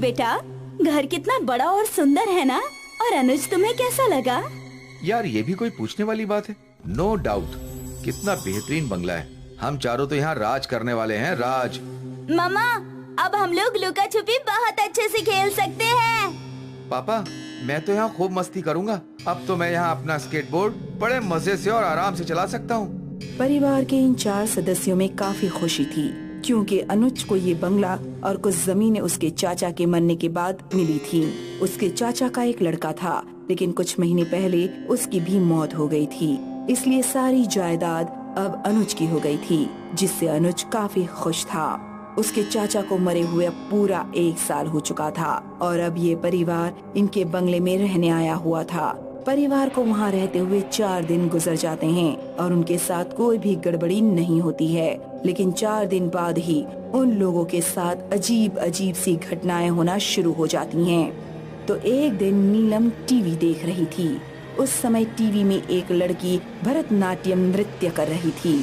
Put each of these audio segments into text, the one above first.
बेटा, घर कितना बड़ा और सुंदर है ना? और अनुज तुम्हें कैसा लगा? यार ये भी कोई पूछने वाली बात है। नो डाउट, कितना बेहतरीन बंगला है। हम चारों तो यहाँ राज करने वाले हैं, राज। मामा, अब हम लोग लुका छुपी बहुत अच्छे से खेल सकते हैं। पापा, मैं तो यहाँ खूब मस्ती करूँगा। अब तो मैं यहाँ अपना स्केटबोर्ड बड़े मजे से और आराम से चला सकता हूँ। परिवार के इन 4 सदस्यों में काफी खुशी थी, क्योंकि अनुज को ये बंगला और कुछ जमीनें उसके चाचा के मरने के बाद मिली थी। उसके चाचा का एक लड़का था, लेकिन कुछ महीने पहले उसकी भी मौत हो गई थी, इसलिए सारी जायदाद अब अनुज की हो गई थी, जिससे अनुज काफी खुश था। उसके चाचा को मरे हुए अब पूरा 1 साल हो चुका था और अब ये परिवार इनके बंगले में रहने आया हुआ था। परिवार को वहाँ रहते हुए 4 दिन गुजर जाते हैं और उनके साथ कोई भी गड़बड़ी नहीं होती है, लेकिन 4 दिन बाद ही उन लोगों के साथ अजीब अजीब सी घटनाएं होना शुरू हो जाती हैं। तो एक दिन नीलम टीवी देख रही थी। उस समय टीवी में एक लड़की भरतनाट्यम नृत्य कर रही थी।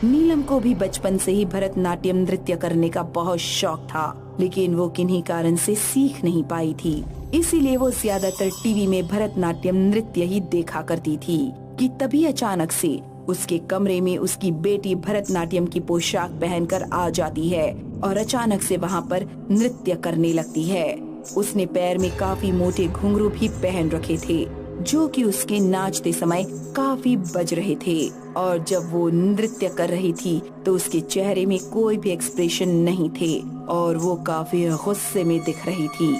नीलम को भी बचपन से ही भरतनाट्यम नृत्य करने का बहुत शौक था, लेकिन वो किन्हीं कारण से सीख नहीं पाई थी, इसीलिए वो ज्यादातर टीवी में भरतनाट्यम नृत्य ही देखा करती थी कि तभी अचानक से उसके कमरे में उसकी बेटी भरतनाट्यम की पोशाक पहनकर आ जाती है और अचानक से वहाँ पर नृत्य करने लगती है। उसने पैर में काफी मोटे घुंघरू भी पहन रखे थे, जो कि उसके नाचते समय काफी बज रहे थे, और जब वो नृत्य कर रही थी तो उसके चेहरे में कोई भी एक्सप्रेशन नहीं थे और वो काफी गुस्से में दिख रही थी।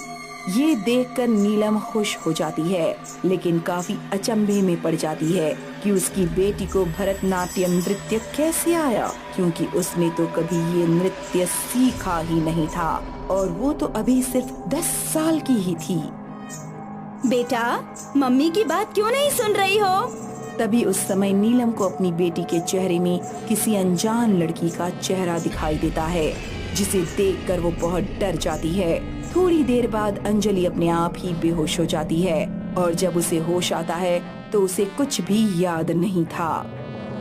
ये देखकर नीलम खुश हो जाती है, लेकिन काफी अचंभे में पड़ जाती है कि उसकी बेटी को भरतनाट्यम नृत्य कैसे आया, क्योंकि उसने तो कभी ये नृत्य सीखा ही नहीं था और वो तो अभी सिर्फ 10 साल की ही थी। बेटा, मम्मी की बात क्यों नहीं सुन रही हो? तभी उस समय नीलम को अपनी बेटी के चेहरे में किसी अनजान लड़की का चेहरा दिखाई देता है, जिसे देखकर वो बहुत डर जाती है। थोड़ी देर बाद अंजलि अपने आप ही बेहोश हो जाती है और जब उसे होश आता है तो उसे कुछ भी याद नहीं था।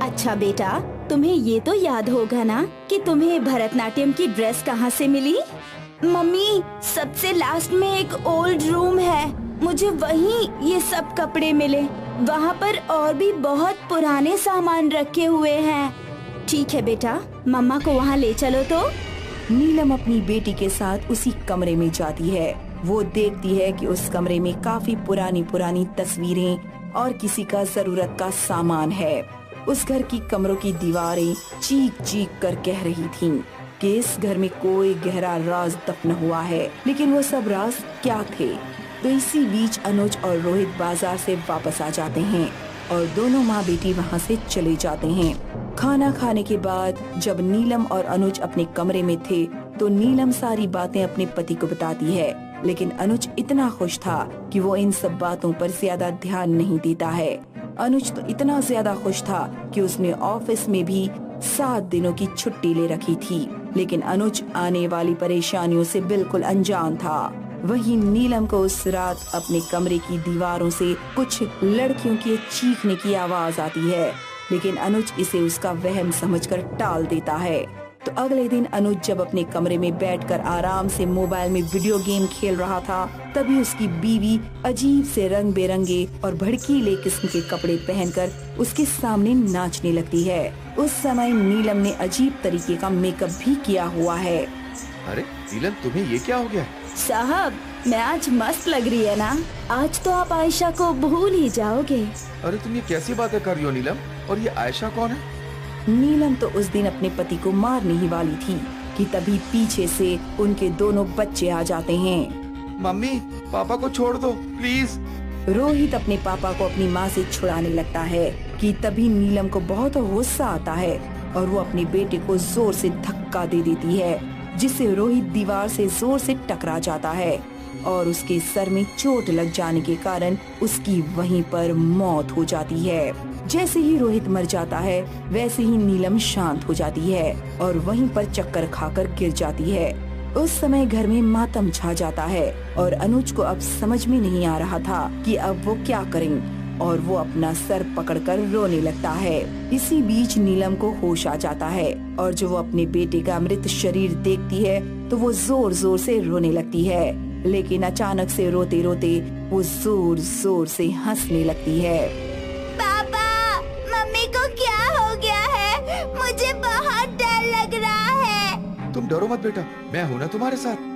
अच्छा बेटा, तुम्हें ये तो याद होगा ना कि तुम्हें भरतनाट्यम की ड्रेस कहाँ से मिली? मम्मी, सबसे लास्ट में एक ओल्ड रूम है, मुझे वहीं ये सब कपड़े मिले। वहाँ पर और भी बहुत पुराने सामान रखे हुए हैं। ठीक है बेटा, मम्मा को वहाँ ले चलो। तो नीलम अपनी बेटी के साथ उसी कमरे में जाती है। वो देखती है कि उस कमरे में काफी पुरानी पुरानी तस्वीरें और किसी का जरूरत का सामान है। उस घर की कमरों की दीवारें चीख चीख कर कह रही थीं कि इस घर में कोई गहरा राज दफन हुआ है, लेकिन वो सब राज क्या थे? तो इसी बीच अनुज और रोहित बाजार से वापस आ जाते हैं और दोनों माँ बेटी वहाँ से चले जाते हैं। खाना खाने के बाद जब नीलम और अनुज अपने कमरे में थे तो नीलम सारी बातें अपने पति को बताती है, लेकिन अनुज इतना खुश था कि वो इन सब बातों पर ज्यादा ध्यान नहीं देता है। अनुज तो इतना ज्यादा खुश था कि उसने ऑफिस में भी 7 दिनों की छुट्टी ले रखी थी, लेकिन अनुज आने वाली परेशानियों से बिल्कुल अनजान था। वहीं नीलम को उस रात अपने कमरे की दीवारों से कुछ लड़कियों के चीखने की आवाज आती है, लेकिन अनुज इसे उसका वहम समझकर टाल देता है। तो अगले दिन अनुज जब अपने कमरे में बैठकर आराम से मोबाइल में वीडियो गेम खेल रहा था, तभी उसकी बीवी अजीब से रंग बिरंगे और भड़कीले किस्म के कपड़े पहनकर उसके सामने नाचने लगती है। उस समय नीलम ने अजीब तरीके का मेकअप भी किया हुआ है। अरे नीलम, तुम्हें ये क्या हो गया? साहब, मैं आज मस्त लग रही है ना? आज तो आप आयशा को भूल ही जाओगे। अरे तुम ये कैसी बातें कर रही हो नीलम? और ये आयशा कौन है? नीलम तो उस दिन अपने पति को मारने ही वाली थी कि तभी पीछे से उनके दोनों बच्चे आ जाते हैं। मम्मी, पापा को छोड़ दो प्लीज। रोहित अपने पापा को अपनी माँ से छुड़ाने लगता है कि तभी नीलम को बहुत गुस्सा आता है और वो अपने बेटे को जोर से धक्का दे देती है, जिससे रोहित दीवार से जोर से टकरा जाता है और उसके सर में चोट लग जाने के कारण उसकी वहीं पर मौत हो जाती है। जैसे ही रोहित मर जाता है वैसे ही नीलम शांत हो जाती है और वहीं पर चक्कर खाकर गिर जाती है। उस समय घर में मातम छा जाता है और अनुज को अब समझ में नहीं आ रहा था कि अब वो क्या करें और वो अपना सर पकड़कर रोने लगता है। इसी बीच नीलम को होश आ जाता है और जो वो अपने बेटे का मृत शरीर देखती है तो वो जोर जोर से रोने लगती है। लेकिन अचानक से रोते रोते वो जोर जोर से हंसने लगती है। पापा, मम्मी को क्या हो गया है? मुझे बहुत डर लग रहा है। तुम डरो मत बेटा, मैं हूँ ना तुम्हारे साथ।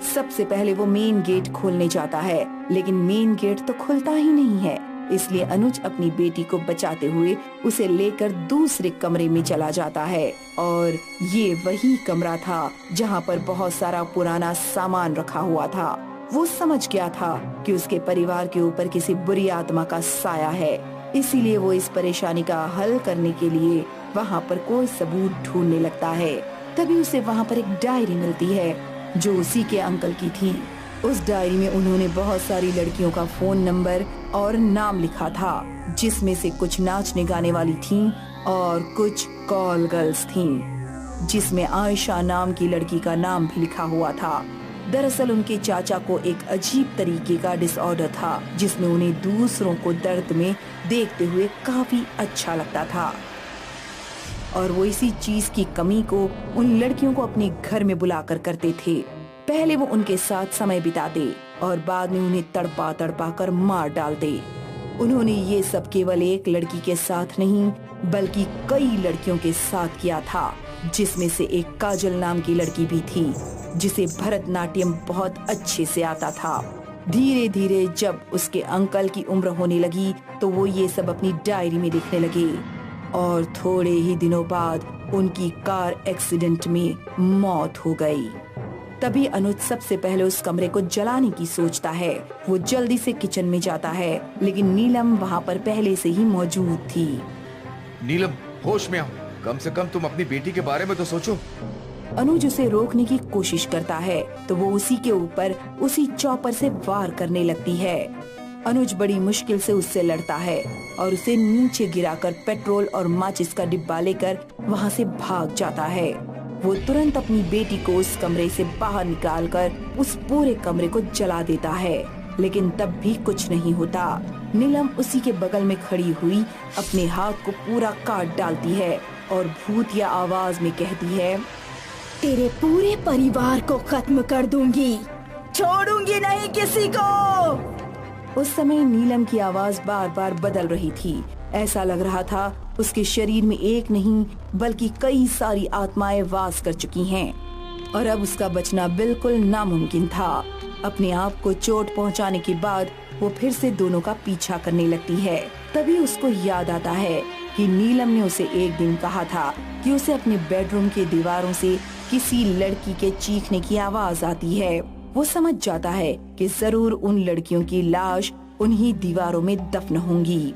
सबसे पहले वो मेन गेट खोलने जाता है, लेकिन मेन गेट तो खुलता ही नहीं है। इसलिए अनुज अपनी बेटी को बचाते हुए उसे लेकर दूसरे कमरे में चला जाता है। और ये वही कमरा था जहाँ पर बहुत सारा पुराना सामान रखा हुआ था। वो समझ गया था कि उसके परिवार के ऊपर किसी बुरी आत्मा का साया है, इसीलिए वो इस परेशानी का हल करने के लिए वहाँ पर कोई सबूत ढूंढने लगता है। तभी उसे वहाँ पर एक डायरी मिलती है जो उसी के अंकल की थी। उस डायरी में उन्होंने बहुत सारी लड़कियों का फोन नंबर और नाम लिखा था, जिसमें से कुछ नाचने गाने वाली थीं और कुछ कॉल गर्ल्स थीं, जिसमें आयशा नाम की लड़की का नाम भी लिखा हुआ था। दरअसल उनके चाचा को एक अजीब तरीके का डिसऑर्डर था, जिसमें उन्हें दूसरों को दर्द में देखते हुए काफी अच्छा लगता था और वो इसी चीज की कमी को उन लड़कियों को अपने घर में बुलाकर करते थे। पहले वो उनके साथ समय बिताते और बाद में उन्हें तड़पा तड़पा कर मार डालते। उन्होंने ये सब केवल एक लड़की के साथ नहीं बल्कि कई लड़कियों के साथ किया था, जिसमें से एक काजल नाम की लड़की भी थी, जिसे भरतनाट्यम बहुत अच्छे से आता था। धीरे धीरे जब उसके अंकल की उम्र होने लगी तो वो ये सब अपनी डायरी में लिखने लगे और थोड़े ही दिनों बाद उनकी कार एक्सीडेंट में मौत हो गई। तभी अनुज सबसे पहले उस कमरे को जलाने की सोचता है। वो जल्दी से किचन में जाता है, लेकिन नीलम वहाँ पर पहले से ही मौजूद थी। नीलम, होश में आओ, कम से कम तुम अपनी बेटी के बारे में तो सोचो। अनुज उसे रोकने की कोशिश करता है तो वो उसी के ऊपर उसी चॉपर से वार करने लगती है। अनुज बड़ी मुश्किल से उससे लड़ता है और उसे नीचे गिराकर पेट्रोल और माचिस का डिब्बा लेकर वहाँ से भाग जाता है। वो तुरंत अपनी बेटी को उस कमरे से बाहर निकालकर उस पूरे कमरे को जला देता है, लेकिन तब भी कुछ नहीं होता। नीलम उसी के बगल में खड़ी हुई अपने हाथ को पूरा काट डालती है और भूतिया आवाज में कहती है, तेरे पूरे परिवार को खत्म कर दूंगी, छोड़ूंगी नहीं किसी को। उस समय नीलम की आवाज बार बार बदल रही थी। ऐसा लग रहा था उसके शरीर में एक नहीं बल्कि कई सारी आत्माएं वास कर चुकी हैं और अब उसका बचना बिल्कुल नामुमकिन था। अपने आप को चोट पहुंचाने के बाद वो फिर से दोनों का पीछा करने लगती है। तभी उसको याद आता है कि नीलम ने उसे एक दिन कहा था कि उसे अपने बेडरूम के दीवारों से किसी लड़की के चीखने की आवाज आती है। वो समझ जाता है कि जरूर उन लड़कियों की लाश उन्हीं दीवारों में दफन होंगी।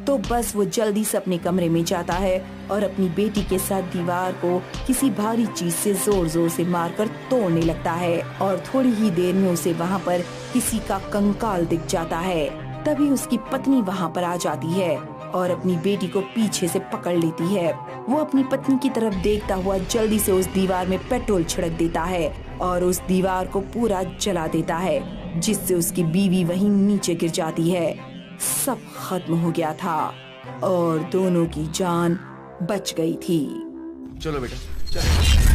तो बस वो जल्दी से अपने कमरे में जाता है और अपनी बेटी के साथ दीवार को किसी भारी चीज से जोर जोर से मारकर तोड़ने लगता है और थोड़ी ही देर में उसे वहाँ पर किसी का कंकाल दिख जाता है। तभी उसकी पत्नी वहाँ पर आ जाती है और अपनी बेटी को पीछे से पकड़ लेती है। वो अपनी पत्नी की तरफ देखता हुआ जल्दी से उस दीवार में पेट्रोल छिड़क देता है और उस दीवार को पूरा जला देता है, जिससे उसकी बीवी वहीं नीचे गिर जाती है। सब खत्म हो गया था और दोनों की जान बच गई थी। चलो बेटा, चलो।